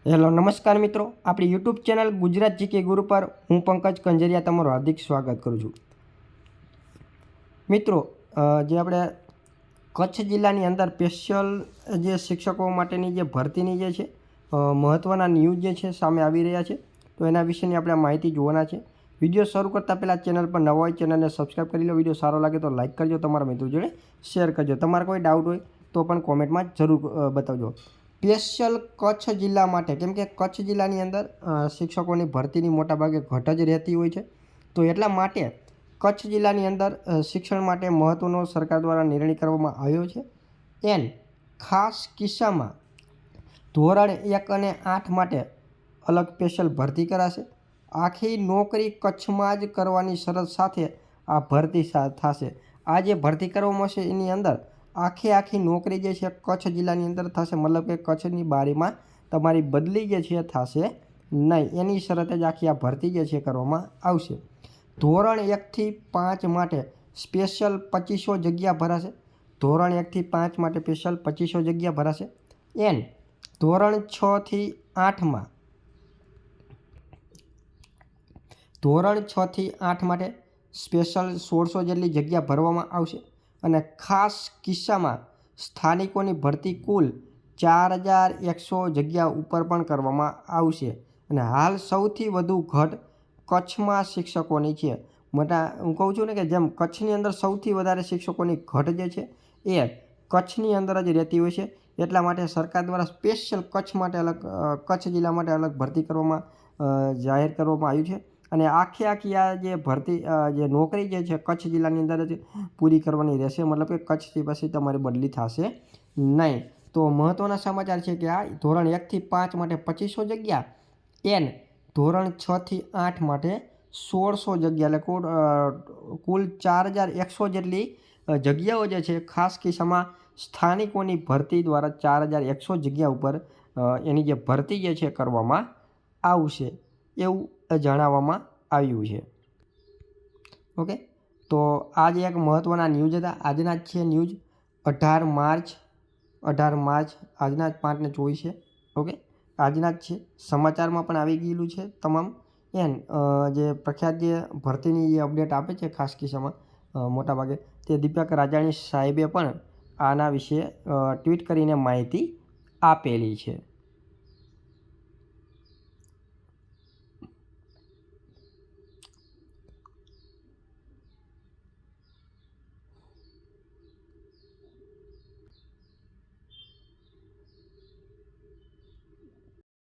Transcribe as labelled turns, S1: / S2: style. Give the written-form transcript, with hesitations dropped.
S1: Hello નમસ્કાર મિત્રો, આપણી યુટ્યુબ ચેનલ ગુજરાત જીકે ગુરુ પર હું પંકજ કંજરિયા તમારું હાર્દિક સ્વાગત કરું છું. મિત્રો, જે આપણે કચ્છ જિલ્લાની અંદર સ્પેશિયલ જે શિક્ષકો માટેની જે ભરતીની જે છે મહત્ત્વના ન્યૂઝ જે છે સામે આવી રહ્યા છે, તો એના વિશેની આપણે માહિતી જોવાના છે. વિડીયો શરૂ કરતાં પહેલાં ચેનલ પર નવા હોય ચેનલને સબસ્ક્રાઈબ કરી લો. વિડીયો સારો લાગે તો લાઇક કરજો, તમારા મિત્રો જોડે શેર કરજો. તમારા કોઈ ડાઉટ હોય તો પણ કોમેન્ટમાં જરૂર બતાવજો. સ્પેશિયલ કચ્છ જિલ્લા માટે, કેમ કે કચ્છ જિલ્લાની અંદર શિક્ષકોની ભરતીની મોટાભાગે ઘટ જ રહેતી હોય છે, તો એટલા માટે કચ્છ જિલ્લાની અંદર શિક્ષણ માટે મહત્ત્વનો સરકાર દ્વારા નિર્ણય કરવામાં આવ્યો છે. ખાસ કિસ્સામાં ધોરણ 1 અને 8 માટે અલગ સ્પેશિયલ ભરતી કરાશે. આખી નોકરી કચ્છમાં જ કરવાની શરત સાથે આ ભરતી થશે. આ જે ભરતી કરવામાં આવશે એની અંદર આખી નોકરી જે છે કચ્છ જિલ્લાની અંદર થશે, મતલબ કે કચ્છની બારીમાં તમારી બદલી જે છે થશે નહીં. એની શરતે જ આખી આ ભરતી જે છે કરવામાં આવશે. ધોરણ 1 થી 5 માટે સ્પેશિયલ 2500 જગ્યા ભરાશે. ધોરણ 1 થી 5 માટે સ્પેશિયલ 2500 જગ્યા ભરાશે. ધોરણ 6 થી 8માં ધોરણ 6 થી 8 માટે સ્પેશિયલ 1600 જેટલી જગ્યા ભરવામાં આવશે. અને ખાસ કિસ્સામાં સ્થાનિકોની ભરતી કુલ 4100 જગ્યા ઉપર પણ કરવામાં આવશે. અને હાલ સૌથી વધુ ઘટ કચ્છમાં શિક્ષકોની છે. હું કહું છું ને કે જેમ કચ્છની અંદર સૌથી વધારે શિક્ષકોની ઘટ જે છે એ કચ્છની અંદર જ રહેતી હોય છે. એટલા માટે સરકાર દ્વારા સ્પેશિયલ કચ્છ જિલ્લા માટે અલગ ભરતી કરવામાં જાહેર કરવામાં આવ્યું છે. અને આખી આ જે ભરતી જે નોકરી જે છે કચ્છ જિલ્લાની અંદર જ પૂરી કરવાની રહેશે, મતલબ કે કચ્છથી પછી તમારી બદલી થશે નહીં. તો મહત્ત્વના સમાચાર છે કે આ ધોરણ 1 થી 5 માટે 2500 જગ્યા, ધોરણ 6 થી 8 માટે 1600 જગ્યા, એટલે કુલ 4100 જેટલી જગ્યાઓ જે છે ખાસ કિસ્સામાં સ્થાનિકોની ભરતી દ્વારા 4100 જગ્યા ઉપર એની જે ભરતી જે છે કરવામાં આવશે એવું જણાવવામાં આવ્યું છે. ઓકે, તો આ જે એક મહત્ત્વના ન્યૂઝ હતા. આજના જ છે ન્યૂઝ 18 માર્ચ આજના જ 5:24 છે. ઓકે, આજના જ છે. સમાચારમાં પણ આવી ગયેલું છે તમામ. જે પ્રખ્યાત જે ભરતીની જે અપડેટ આપે છે ખાસ કિસ્સામાં મોટાભાગે તે દીપક રાજાણી સાહેબે પણ આના વિશે ટ્વીટ કરીને માહિતી આપેલી છે.